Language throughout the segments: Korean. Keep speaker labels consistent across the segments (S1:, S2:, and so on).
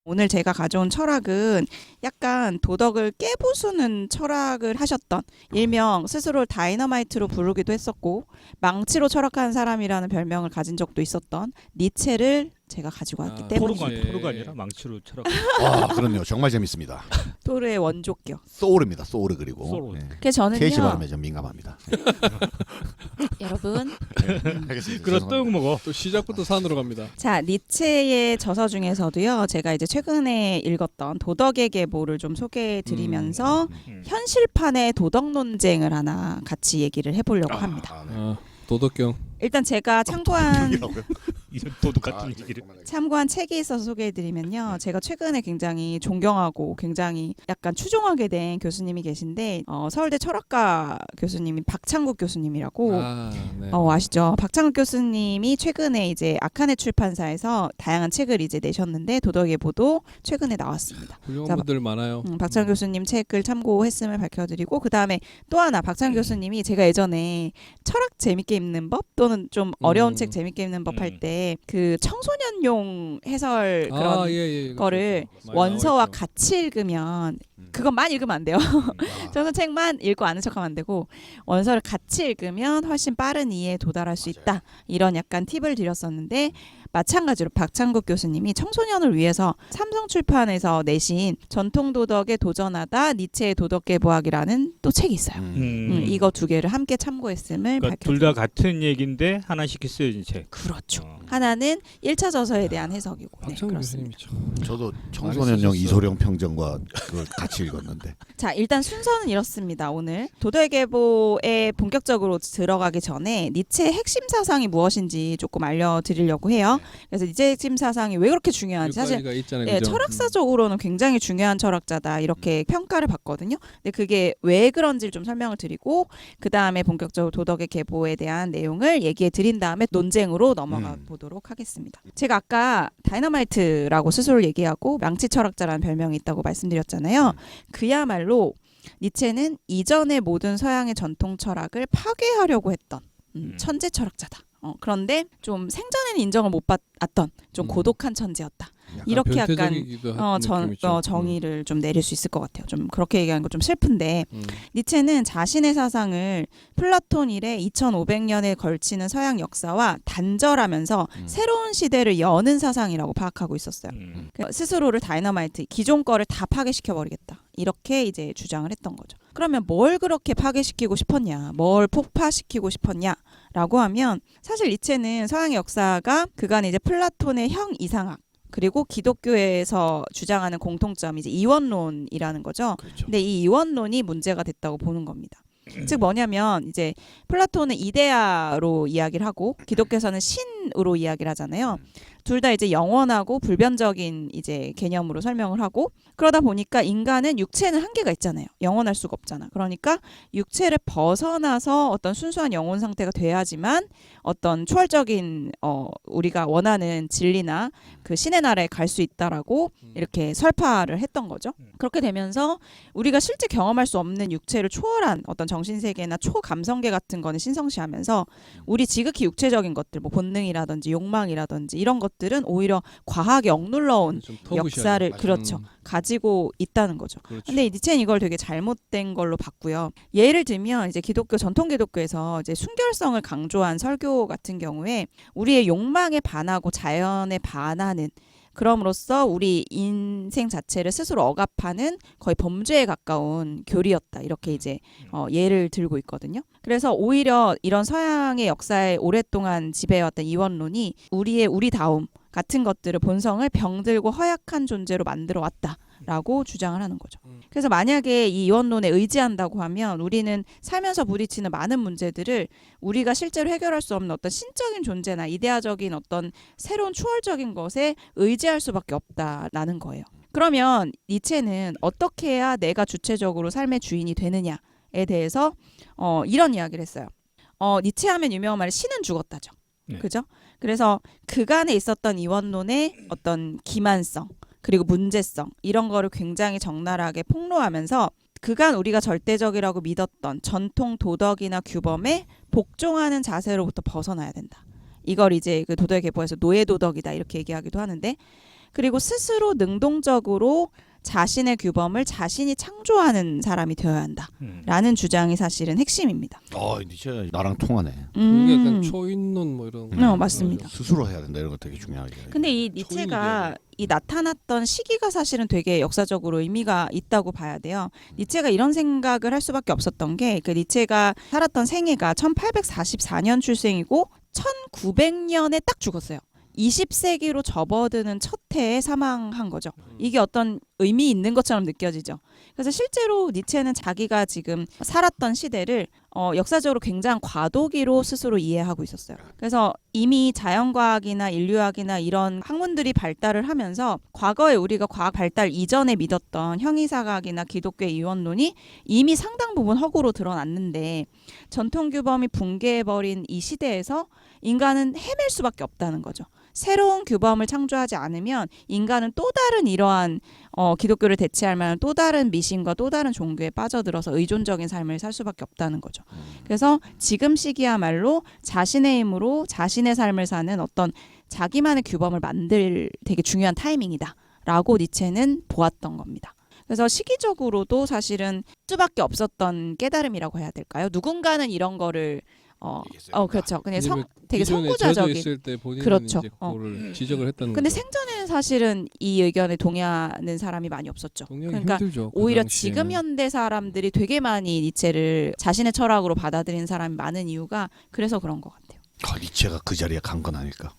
S1: 오늘 제가 가져온 철학은 약간 도덕을 깨부수는 철학을 하셨던, 일명 스스로를 다이너마이트로 부르기도 했었고 망치로 철학하는 사람이라는 별명을 가진 적도 있었던 니체를 제가 가지고 왔기 때문입니다.
S2: 토르가 아니라 망치로 철학.
S3: 그럼요. 정말 재밌습니다.
S1: 토르의 원조격.
S3: 소울입니다. 소울 그리고.
S2: 소울.
S3: 네.
S1: 그래서 저는요,
S3: 케이시 발음에 좀 민감합니다.
S1: 여러분,
S3: 알겠습니다.
S2: 그럼 또 욕 먹어.
S4: 또 시작부터 산으로 갑니다.
S1: 자, 니체의 저서 중에서도요, 제가 이제 최근에 읽었던 도덕의 계보를 좀 소개해드리면서 현실판의 도덕 논쟁을 하나 같이 얘기를 해보려고 합니다.
S3: 네.
S4: 도덕경.
S1: 일단 제가 참고한
S2: 이런 도둑 같은 얘기를.
S1: 참고한 책이 있어서 소개해드리면요, 제가 최근에 굉장히 존경하고 굉장히 약간 추종하게 된 교수님이 계신데, 서울대 철학과 교수님이 박창국 교수님이라고.
S4: 네.
S1: 아시죠? 박창국 교수님이 최근에 이제 아카네 출판사에서 다양한 책을 이제 내셨는데 도덕의 보도 최근에 나왔습니다.
S4: 훌륭한 분들 많아요.
S1: 박창국 교수님 책을 참고했음을 밝혀드리고, 그 다음에 또 하나 박창국 교수님이 제가 예전에 철학 재밌게 읽는 법 또는 좀 어려운 책 재밌게 읽는 법 할 때 그 청소년용 해설 그런 거를 원서와 같이 읽으면, 그것만 읽으면 안 돼요. 저는 책만 읽고 아는 척하면 안 되고 원서를 같이 읽으면 훨씬 빠른 이해에 도달할 수 있다, 이런 약간 팁을 드렸었는데, 마찬가지로 박창국 교수님이 청소년을 위해서 삼성출판에서 내신 전통도덕에 도전하다 니체의 도덕계보학이라는 또 책이 있어요. 이거 두 개를 함께 참고했음을
S2: 그러니까 둘
S1: 밝혀드립니다.
S2: 다 같은 얘기인데 하나씩 쓰여진 책.
S1: 그렇죠. 하나는 1차 저서에 대한 해석이고. 네,
S4: 박창국
S1: 그렇습니다.
S4: 교수님이죠.
S3: 저도 청소년용 이소룡 평전과 그걸 같이 읽었는데.
S1: 자, 일단 순서는 이렇습니다. 오늘 도덕계보에 본격적으로 들어가기 전에 니체의 핵심 사상이 무엇인지 조금 알려드리려고 해요. 그래서 니체의 핵심 사상이 왜 그렇게 중요한지, 사실
S4: 있잖아요, 그죠?
S1: 철학사적으로는 굉장히 중요한 철학자다, 이렇게 평가를 받거든요. 근데 그게 왜 그런지를 좀 설명을 드리고, 그 다음에 본격적으로 도덕의 계보에 대한 내용을 얘기해 드린 다음에 논쟁으로 넘어가 보도록 하겠습니다. 제가 아까 다이너마이트라고 스스로 얘기하고 망치 철학자라는 별명이 있다고 말씀드렸잖아요. 그야말로 니체는 이전의 모든 서양의 전통 철학을 파괴하려고 했던 천재 철학자다. 그런데 좀 생전에는 인정을 못 받았던 좀 고독한 천재였다. 이렇게 약간 정의를 좀 내릴 수 있을 것 같아요. 좀 그렇게 얘기하는 거 좀 슬픈데, 니체는 자신의 사상을 플라톤 이래 2500년에 걸치는 서양 역사와 단절하면서 새로운 시대를 여는 사상이라고 파악하고 있었어요. 스스로를 다이너마이트, 기존 거를 다 파괴시켜버리겠다, 이렇게 이제 주장을 했던 거죠. 그러면 뭘 그렇게 파괴시키고 싶었냐, 뭘 폭파시키고 싶었냐 라고 하면, 사실 니체는 서양의 역사가 그간 이제 플라톤의 형 이상학, 그리고 기독교에서 주장하는 공통점이 이제 이원론이라는 거죠.
S3: 그렇죠.
S1: 근데 이 이원론이 문제가 됐다고 보는 겁니다. 즉 뭐냐면, 이제 플라톤은 이데아로 이야기를 하고 기독교에서는 신으로 이야기를 하잖아요. 둘 다 이제 영원하고 불변적인 이제 개념으로 설명을 하고, 그러다 보니까 인간은 육체는 한계가 있잖아요. 영원할 수가 없잖아. 그러니까 육체를 벗어나서 어떤 순수한 영혼 상태가 돼야지만 어떤 초월적인 우리가 원하는 진리나 그 신의 나라에 갈 수 있다라고 이렇게 설파를 했던 거죠. 그렇게 되면서 우리가 실제 경험할 수 없는 육체를 초월한 어떤 정신세계나 초감성계 같은 거는 신성시하면서 우리 지극히 육체적인 것들, 뭐 본능이라든지 욕망이라든지 이런 것들은 오히려 과학에 억눌러온 역사를 그렇죠. 가지고 있다는 거죠.
S4: 그렇죠.
S1: 근데 니체는 이걸 되게 잘못된 걸로 봤고요. 예를 들면 이제 기독교, 전통 기독교에서 이제 순결성을 강조한 설교 같은 경우에 우리의 욕망에 반하고 자연에 반하는, 그럼으로써 우리 인생 자체를 스스로 억압하는 거의 범죄에 가까운 교리였다, 이렇게 이제 예를 들고 있거든요. 그래서 오히려 이런 서양의 역사에 오랫동안 지배해왔던 이원론이 우리다움 같은 것들을, 본성을 병들고 허약한 존재로 만들어 왔다라고 주장을 하는 거죠. 그래서 만약에 이 이원론에 의지한다고 하면 우리는 살면서 부딪히는 많은 문제들을 우리가 실제로 해결할 수 없는 어떤 신적인 존재나 이데아적인 어떤 새로운 초월적인 것에 의지할 수밖에 없다라는 거예요. 그러면 니체는 어떻게 해야 내가 주체적으로 삶의 주인이 되느냐에 대해서 이런 이야기를 했어요. 니체 하면 유명한 말이 신은 죽었다죠.
S2: 네.
S1: 그죠? 그래서 그간에 있었던 이원론의 어떤 기만성, 그리고 문제성, 이런 거를 굉장히 적나라하게 폭로하면서 그간 우리가 절대적이라고 믿었던 전통 도덕이나 규범에 복종하는 자세로부터 벗어나야 된다. 이걸 이제 그 도덕의 계보에서 노예 도덕이다, 이렇게 얘기하기도 하는데, 그리고 스스로 능동적으로 자신의 규범을 자신이 창조하는 사람이 되어야 한다라는 주장이 사실은 핵심입니다.
S3: 니체 나랑 통하네.
S4: 그게 약간 초인론 뭐 이런 거.
S1: 맞습니다.
S3: 스스로 해야 된다 이런 거 되게 중요하게.
S1: 근데 이 니체가 이 나타났던 시기가 사실은 되게 역사적으로 의미가 있다고 봐야 돼요. 니체가 이런 생각을 할 수밖에 없었던 게 그 니체가 살았던 생애가 1844년 출생이고 1900년에 딱 죽었어요. 20세기로 접어드는 첫 해에 사망한 거죠. 이게 어떤 의미 있는 것처럼 느껴지죠. 그래서 실제로 니체는 자기가 지금 살았던 시대를 역사적으로 굉장히 과도기로 스스로 이해하고 있었어요. 그래서 이미 자연과학이나 인류학이나 이런 학문들이 발달을 하면서 과거에 우리가 과학 발달 이전에 믿었던 형이사학이나 기독교의 이원론이 이미 상당 부분 허구로 드러났는데 전통 규범이 붕괴해버린 이 시대에서 인간은 헤맬 수밖에 없다는 거죠. 새로운 규범을 창조하지 않으면 인간은 또 다른 이러한 기독교를 대체할 만한 또 다른 미신과 또 다른 종교에 빠져들어서 의존적인 삶을 살 수밖에 없다는 거죠. 그래서 지금 시기야말로 자신의 힘으로 자신의 삶을 사는 어떤 자기만의 규범을 만들 되게 중요한 타이밍이다라고 니체는 보았던 겁니다. 그래서 시기적으로도 사실은 수밖에 없었던 깨달음이라고 해야 될까요? 누군가는 이런 거를 그렇죠. 근데 되게 선구자적인
S4: 있을 때 본인은
S1: 그렇죠.
S4: 이제 그거를 지적을 했다는
S1: 근데
S4: 거죠.
S1: 생전에는 사실은 이 의견에 동의하는 사람이 많이 없었죠. 그러니까
S4: 힘들죠, 그
S1: 오히려
S4: 당시에는.
S1: 지금 현대 사람들이 되게 많이 니체를 자신의 철학으로 받아들이는 사람이 많은 이유가 그래서 그런 것 같아요.
S3: 니체가 그 자리에 간 건 아닐까?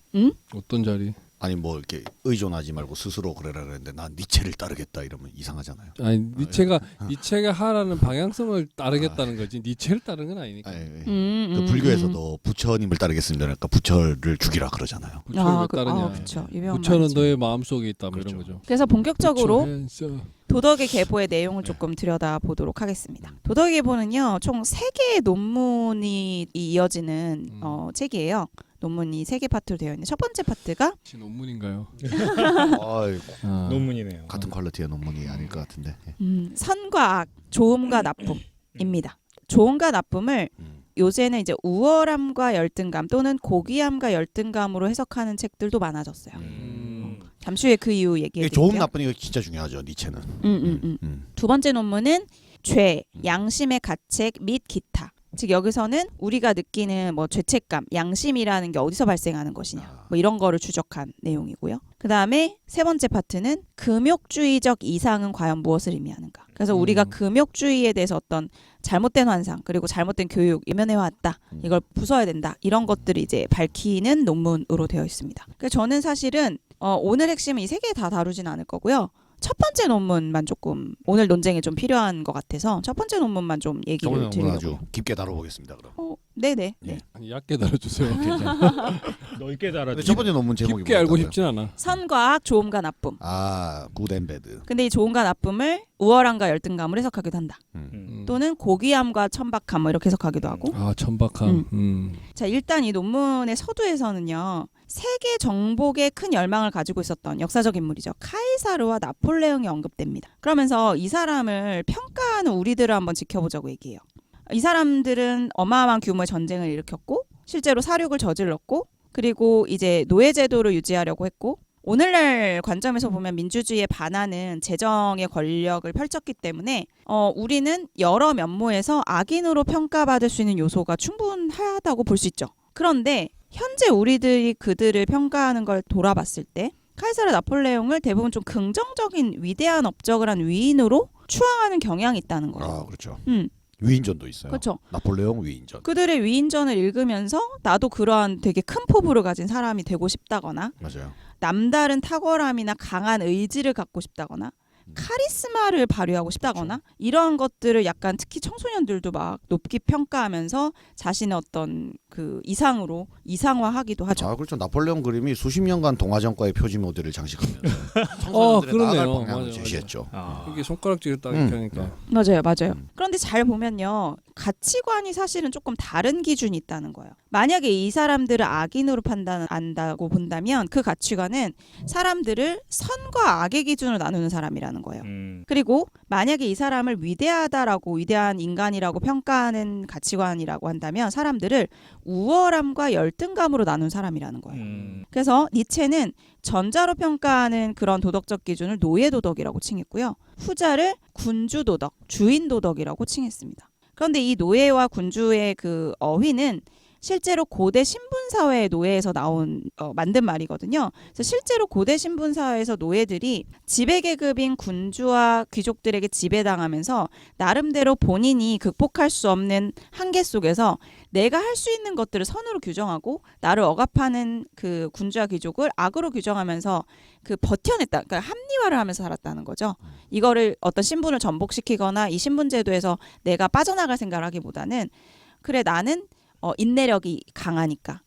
S4: 어떤 자리?
S3: 아니 뭐 이렇게 의존하지 말고 스스로 그래라 그랬는데 난 니체를 따르겠다 이러면 이상하잖아요.
S4: 아니 니체가 하라는 방향성을 따르겠다는 거지 니체를 따르는 건 아니니까.
S3: 그 불교에서도 부처님을 따르겠습니다. 그러니까 부처를 죽이라 그러잖아요.
S4: 부처를 왜 따르냐?
S1: 그렇죠. 유명한
S4: 부처는
S1: 말이죠.
S4: 너의 마음속에 있다 뭐
S3: 그렇죠.
S4: 이런 거죠.
S1: 그래서 본격적으로
S4: 부처,
S1: 도덕의 계보의 내용을 조금 들여다보도록 하겠습니다. 도덕의 계보는요. 총 3개의 논문이 이어지는 책이에요. 논문이 3개 파트로 되어 있는데 첫 번째 파트가
S4: 혹시 논문인가요?
S3: 아이고,
S2: 논문이네요.
S3: 같은 퀄리티의 논문이 아닐 것 같은데.
S1: 선과 악, 좋음과 나쁨입니다. 좋음과 나쁨을 요새는 이제 우월함과 열등감 또는 고귀함과 열등감으로 해석하는 책들도 많아졌어요. 잠시 후에 그 이유 얘기해 드릴게요.
S3: 좋은 나쁜 이거 진짜 중요하죠. 니체는.
S1: 두 번째 논문은 죄, 양심의 가책 및 기타. 즉 여기서는 우리가 느끼는 뭐 죄책감, 양심이라는 게 어디서 발생하는 것이냐 뭐 이런 거를 추적한 내용이고요. 그 다음에 세 번째 파트는 금욕주의적 이상은 과연 무엇을 의미하는가. 그래서 우리가 금욕주의에 대해서 어떤 잘못된 환상 그리고 잘못된 교육 이면해왔다. 이걸 부숴야 된다. 이런 것들을 이제 밝히는 논문으로 되어 있습니다. 그래서 저는 사실은 오늘 핵심은 이 3개 다 다루진 않을 거고요. 첫 번째 논문만 조금 오늘 논쟁에 좀 필요한 것 같아서 첫 번째 논문만 좀 얘기를
S3: 저는 오늘 아주
S1: 드리려고요.
S3: 깊게 다뤄보겠습니다. 그럼.
S1: 네네.
S3: 네.
S4: 아니, 얕게 다뤄주세요.
S2: 넓게 달아.
S3: 근데 첫 번째 논문 제목이
S4: 깊게 알고
S3: 뭐였다고요?
S4: 싶진 않아.
S1: 선과 악, 좋음과 나쁨.
S3: 굿앤배드.
S1: 근데 이 좋음과 나쁨을 우월함과 열등감으로 해석하기도 한다. 또는 고귀함과 천박함 뭐 이렇게 해석하기도 하고.
S4: 천박함.
S1: 자, 일단 이 논문의 서두에서는요. 세계 정복에 큰 열망을 가지고 있었던 역사적 인물이죠. 카이사르와 나폴레옹이 언급됩니다. 그러면서 이 사람을 평가하는 우리들을 한번 지켜보자고 얘기해요. 이 사람들은 어마어마한 규모의 전쟁을 일으켰고 실제로 사륙을 저질렀고 그리고 이제 노예제도를 유지하려고 했고 오늘날 관점에서 보면 민주주의에 반하는 재정의 권력을 펼쳤기 때문에 우리는 여러 면모에서 악인으로 평가받을 수 있는 요소가 충분하다고 볼 수 있죠. 그런데 현재 우리들이 그들을 평가하는 걸 돌아봤을 때 카이사르 나폴레옹을 대부분 좀 긍정적인 위대한 업적을 한 위인으로 추앙하는 경향이 있다는 거예요.
S3: 그렇죠. 위인전도 있어요.
S1: 그렇죠.
S3: 나폴레옹 위인전.
S1: 그들의 위인전을 읽으면서 나도 그러한 되게 큰 포부를 가진 사람이 되고 싶다거나
S3: 맞아요.
S1: 남다른 탁월함이나 강한 의지를 갖고 싶다거나 카리스마를 발휘하고 싶다거나
S3: 그렇죠.
S1: 이러한 것들을 약간 특히 청소년들도 막 높게 평가하면서 자신의 어떤 그 이상으로 이상화하기도 하죠.
S3: 그렇죠. 나폴레옹 그림이 수십 년간 동아정과의 표지 모델을 장식하면서 청소년들의 나아갈
S4: 그러네요.
S3: 방향을
S4: 맞아.
S3: 제시했죠.
S4: 이게 손가락질을 딱 이렇게 하니까.
S1: 맞아요. 그런데 잘 보면요. 가치관이 사실은 조금 다른 기준이 있다는 거예요. 만약에 이 사람들을 악인으로 판단한다고 본다면 그 가치관은 사람들을 선과 악의 기준으로 나누는 사람이라는 있다는 거예요. 그리고 만약에 이 사람을 위대하다라고 위대한 인간이라고 평가하는 가치관이라고 한다면 사람들을 우월함과 열등감으로 나눈 사람이라는 거예요. 그래서 니체는 전자로 평가하는 그런 도덕적 기준을 노예 도덕이라고 칭했고요. 후자를 군주 도덕, 주인 도덕이라고 칭했습니다. 그런데 이 노예와 군주의 그 어휘는 실제로 고대 신분 사회의 노예에서 만든 말이거든요. 그래서 실제로 고대 신분 사회에서 노예들이 지배 계급인 군주와 귀족들에게 지배당하면서 나름대로 본인이 극복할 수 없는 한계 속에서 내가 할 수 있는 것들을 선으로 규정하고 나를 억압하는 그 군주와 귀족을 악으로 규정하면서 그 버텨냈다. 그러니까 합리화를 하면서 살았다는 거죠. 이거를 어떤 신분을 전복시키거나 이 신분 제도에서 내가 빠져나갈 생각을 하기보다는 그래 나는 인내력이 강하니까.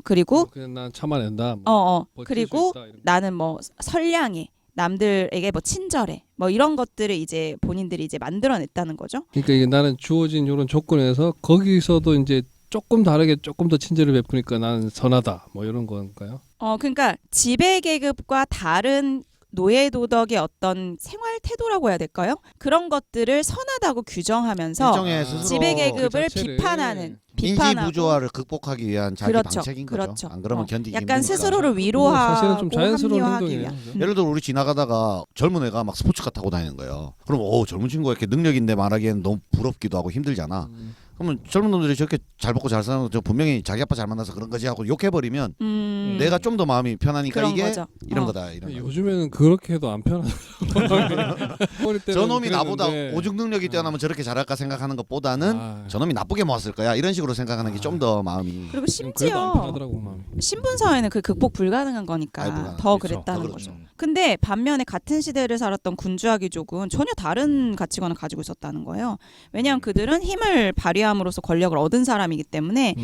S1: 그리고
S4: 그냥 난 참아낸다. 버틸 수
S1: 그리고
S4: 있다, 이런 거.
S1: 나는 뭐 선량해. 남들에게 뭐 친절해. 뭐 이런 것들을 이제 본인들이 이제 만들어냈다는 거죠.
S4: 그러니까 이게 나는 주어진 이런 조건에서 거기서도 이제 조금 다르게 조금 더 친절을 베푸니까 나는 선하다. 뭐 이런 건가요?
S1: 그러니까 지배 계급과 다른 노예 도덕의 어떤 생활 태도라고 해야 될까요? 그런 것들을 선하다고 규정하면서
S3: 일종의 스스로
S1: 지배 계급을
S4: 그 자체를
S1: 비판하는
S3: 인지
S1: 비판하고
S3: 부조화를 극복하기 위한 자기
S1: 그렇죠.
S3: 방책인
S1: 그렇죠.
S3: 거죠. 안 그러면 견디기
S1: 약간
S3: 힘드니까.
S1: 스스로를
S4: 사실은
S1: 위로하고
S4: 좀 자연스러운
S1: 합리화하기
S4: 행동이에요.
S1: 위한.
S4: 그죠?
S3: 예를 들어 우리 지나가다가 젊은 애가 막 스포츠카 타고 다니는 거예요. 그럼 젊은 친구가 이렇게 능력인데 말하기에는 너무 부럽기도 하고 힘들잖아. 그러면 젊은 놈들이 저렇게 잘 먹고 잘 사는 거 분명히 자기 아빠 잘 만나서 그런 거지 하고 욕해버리면 내가 좀 더 마음이 편하니까
S1: 그런
S3: 이게
S1: 거죠.
S3: 이런 거다. 이런 거.
S4: 요즘에는 그렇게 해도 안 편하다.
S3: 저놈이 나보다 오죽 능력이 뛰어나면 저렇게 잘할까 생각하는 것보다는 저놈이 나쁘게 모았을 거야. 이런 식으로 생각하는 게 좀 더 마음이.
S1: 그리고
S4: 그래도 안
S1: 심지어
S4: 편하더라고 마음이.
S1: 신분 사회는 그 극복 불가능한 거니까
S3: 불가능하죠.
S1: 더
S4: 그렇죠.
S1: 그랬다는
S3: 더
S1: 거죠.
S3: 그렇죠.
S1: 근데 반면에 같은 시대를 살았던 군주와 귀족은 전혀 다른 가치관을 가지고 있었다는 거예요. 왜냐하면 그들은 힘을 발휘함으로써 권력을 얻은 사람이기 때문에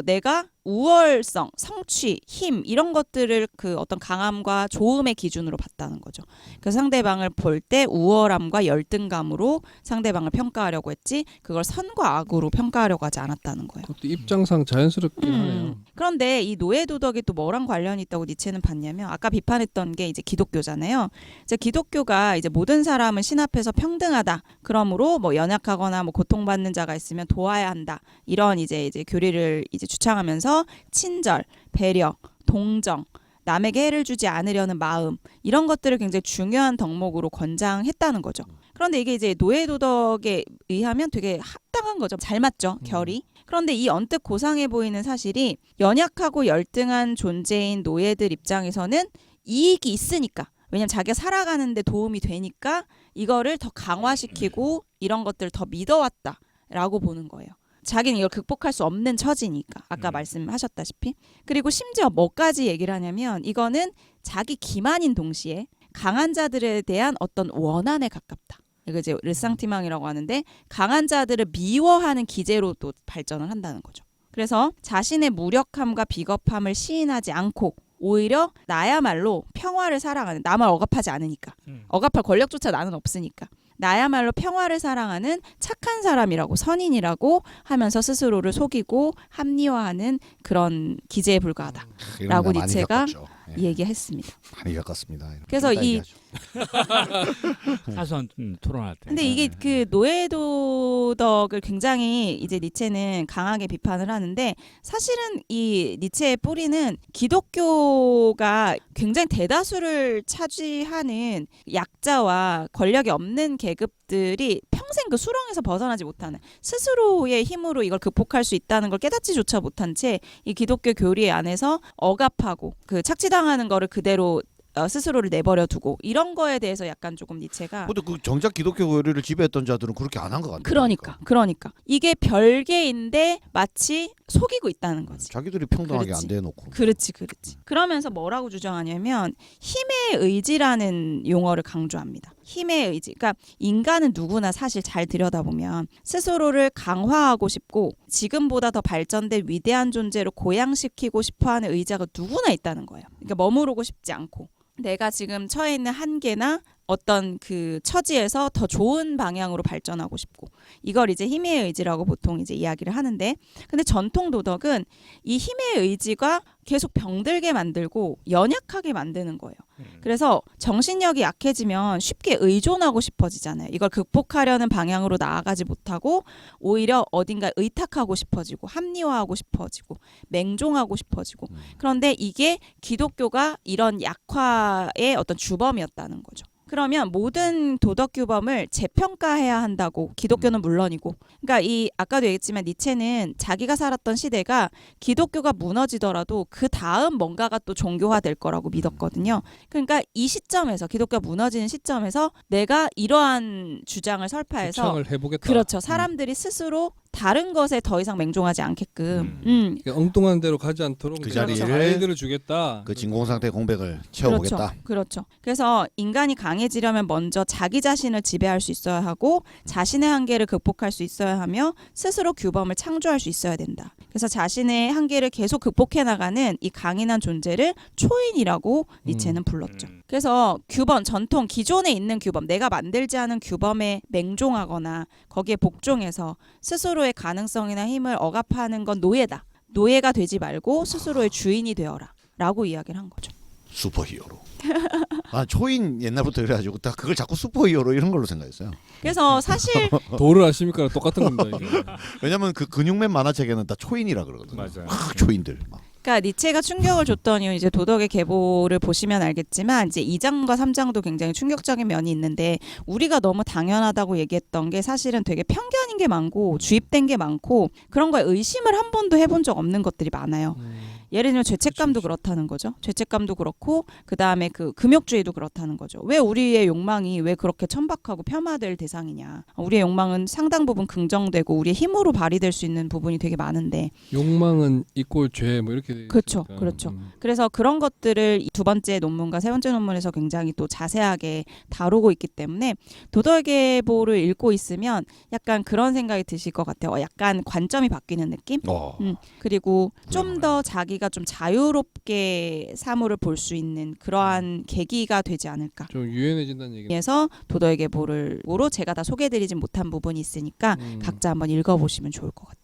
S1: 내가 우월성, 성취, 힘 이런 것들을 그 어떤 강함과 조음의 기준으로 봤다는 거죠. 그래서 상대방을 볼 때 우월함과 열등감으로 상대방을 평가하려고 했지 그걸 선과 악으로 평가하려고 하지 않았다는 거예요.
S4: 그것도 입장상 자연스럽긴 하네요.
S1: 그런데 이 노예 도덕이 또 뭐랑 관련이 있다고 니체는 봤냐면 아까 비판했던 게 이제 기독교잖아요. 이제 기독교가 이제 모든 사람은 신 앞에서 평등하다. 그러므로 뭐 연약하거나 뭐 고통받는 자가 있으면 도와야 한다. 이런 이제 교리를 이제 주창하면서 친절, 배려, 동정, 남에게 해를 주지 않으려는 마음 이런 것들을 굉장히 중요한 덕목으로 권장했다는 거죠. 그런데 이게 이제 노예 도덕에 의하면 되게 합당한 거죠. 잘 맞죠, 결이. 그런데 이 언뜻 고상해 보이는 사실이 연약하고 열등한 존재인 노예들 입장에서는 이익이 있으니까. 왜냐면 자기가 살아가는데 도움이 되니까 이거를 더 강화시키고 이런 것들을 더 믿어왔다라고 보는 거예요. 자기는 이걸 극복할 수 없는 처지니까 아까 말씀하셨다시피. 그리고 심지어 뭐까지 얘기를 하냐면 이거는 자기 기만인 동시에 강한 자들에 대한 어떤 원한에 가깝다. 이거 이제 르상티망이라고 하는데 강한 자들을 미워하는 기제로 또 발전을 한다는 거죠. 그래서 자신의 무력함과 비겁함을 시인하지 않고 오히려 나야말로 평화를 사랑하는 남을 억압하지 않으니까 억압할 권력조차 나는 없으니까 나야말로 평화를 사랑하는 착한 사람이라고 선인이라고 하면서 스스로를 속이고 합리화하는 그런 기제에 불과하다라고 니체가 얘기했습니다.
S3: 많이 겪었습니다.
S1: 그래서 이
S2: 사소한 토론할 때.
S1: 근데 이게 그 노예 도덕을 굉장히 이제 니체는 강하게 비판을 하는데 사실은 이 니체의 뿌리는 기독교가 굉장히 대다수를 차지하는 약자와 권력이 없는 계급들이 평생 그 수렁에서 벗어나지 못하는 스스로의 힘으로 이걸 극복할 수 있다는 걸 깨닫지조차 못한 채 이 기독교 교리 안에서 억압하고 그 착취당하는 거를 그대로 스스로를 내버려 두고 이런 거에 대해서 약간 조금 니체가
S3: 근데 그 정작 기독교 교리를 지배했던 자들은 그렇게 안 한 것 같아요.
S1: 그러니까 이게 별개인데 마치 속이고 있다는 거지.
S3: 자기들이 평등하게
S1: 그렇지.
S3: 안 대놓고.
S1: 그렇지. 그러면서 뭐라고 주장하냐면 힘의 의지라는 용어를 강조합니다. 힘의 의지. 그러니까 인간은 누구나 사실 잘 들여다보면 스스로를 강화하고 싶고 지금보다 더 발전된 위대한 존재로 고양시키고 싶어하는 의지가 누구나 있다는 거예요. 그러니까 머무르고 싶지 않고. 내가 지금 처해 있는 한계나 어떤 그 처지에서 더 좋은 방향으로 발전하고 싶고 이걸 이제 힘의 의지라고 보통 이제 이야기를 하는데 근데 전통 도덕은 이 힘의 의지가 계속 병들게 만들고 연약하게 만드는 거예요. 그래서 정신력이 약해지면 쉽게 의존하고 싶어지잖아요. 이걸 극복하려는 방향으로 나아가지 못하고 오히려 어딘가 의탁하고 싶어지고 합리화하고 싶어지고 맹종하고 싶어지고 그런데 이게 기독교가 이런 약화의 어떤 주범이었다는 거죠. 그러면 모든 도덕 규범을 재평가해야 한다고 기독교는 물론이고 그러니까 이 아까도 얘기했지만 니체는 자기가 살았던 시대가 기독교가 무너지더라도 그 다음 뭔가가 또 종교화될 거라고 믿었거든요. 그러니까 이 시점에서 기독교가 무너지는 시점에서 내가 이러한 주장을 설파해서
S4: 주창을 해보겠다.
S1: 그렇죠. 사람들이 스스로 다른 것에 더 이상 맹종하지 않게끔
S4: 그러니까 엉뚱한 데로 가지 않도록
S3: 그
S4: 내가
S3: 자리를
S4: 자리들을 주겠다.
S3: 그 진공상태 공백을 채워보겠다.
S1: 그렇죠. 그래서 인간이 강해지려면 먼저 자기 자신을 지배할 수 있어야 하고 자신의 한계를 극복할 수 있어야 하며 스스로 규범을 창조할 수 있어야 된다. 그래서 자신의 한계를 계속 극복해 나가는 이 강인한 존재를 초인이라고 니체는 불렀죠. 그래서 규범, 전통, 기존에 있는 규범, 내가 만들지 않은 규범에 맹종하거나 거기에 복종해서 스스로의 가능성이나 힘을 억압하는 건 노예다. 노예가 되지 말고 스스로의 주인이 되어라. 라고 이야기를 한 거죠.
S3: 슈퍼히어로. 아 초인 옛날부터 그래가지고 다 그걸 자꾸 슈퍼히어로 이런 걸로 생각했어요.
S1: 그래서 사실
S4: 도를 아십니까? 똑같은 겁니다. 이게.
S3: 왜냐면 그 근육맨 만화책에는 다 초인이라 그러거든요.
S2: 맞아요.
S3: 초인들. 막.
S1: 그러니까 니체가 충격을 줬던 이유 이제 도덕의 계보를 보시면 알겠지만 이제 2장과 3장도 굉장히 충격적인 면이 있는데 우리가 너무 당연하다고 얘기했던 게 사실은 되게 편견인 게 많고 주입된 게 많고 그런 거에 의심을 한 번도 해본 적 없는 것들이 많아요. 예를 들면 죄책감도 그렇다는 거죠. 죄책감도 그렇고 그다음에 그 금욕주의도 그렇다는 거죠. 왜 우리의 욕망이 왜 그렇게 천박하고 폄하될 대상이냐. 우리의 욕망은 상당 부분 긍정되고 우리의 힘으로 발휘될 수 있는 부분이 되게 많은데
S4: 욕망은 이꼴 죄 뭐 이렇게 돼
S1: 그렇죠.
S4: 있으니까.
S1: 그렇죠. 그래서 그런 것들을 두 번째 논문과 세 번째 논문에서 굉장히 또 자세하게 다루고 있기 때문에 도덕의 계보를 읽고 있으면 약간 그런 생각이 드실 것 같아요. 약간 관점이 바뀌는 느낌? 그리고 좀 더 자기가 좀 자유롭게 사물을 볼 수 있는 그러한 계기가 되지 않을까.
S4: 좀 유연해진다는 얘기.
S1: 그래서 도덕의 계보를 제가 다 소개해드리진 못한 부분이 있으니까 각자 한번 읽어보시면 좋을 것 같아요.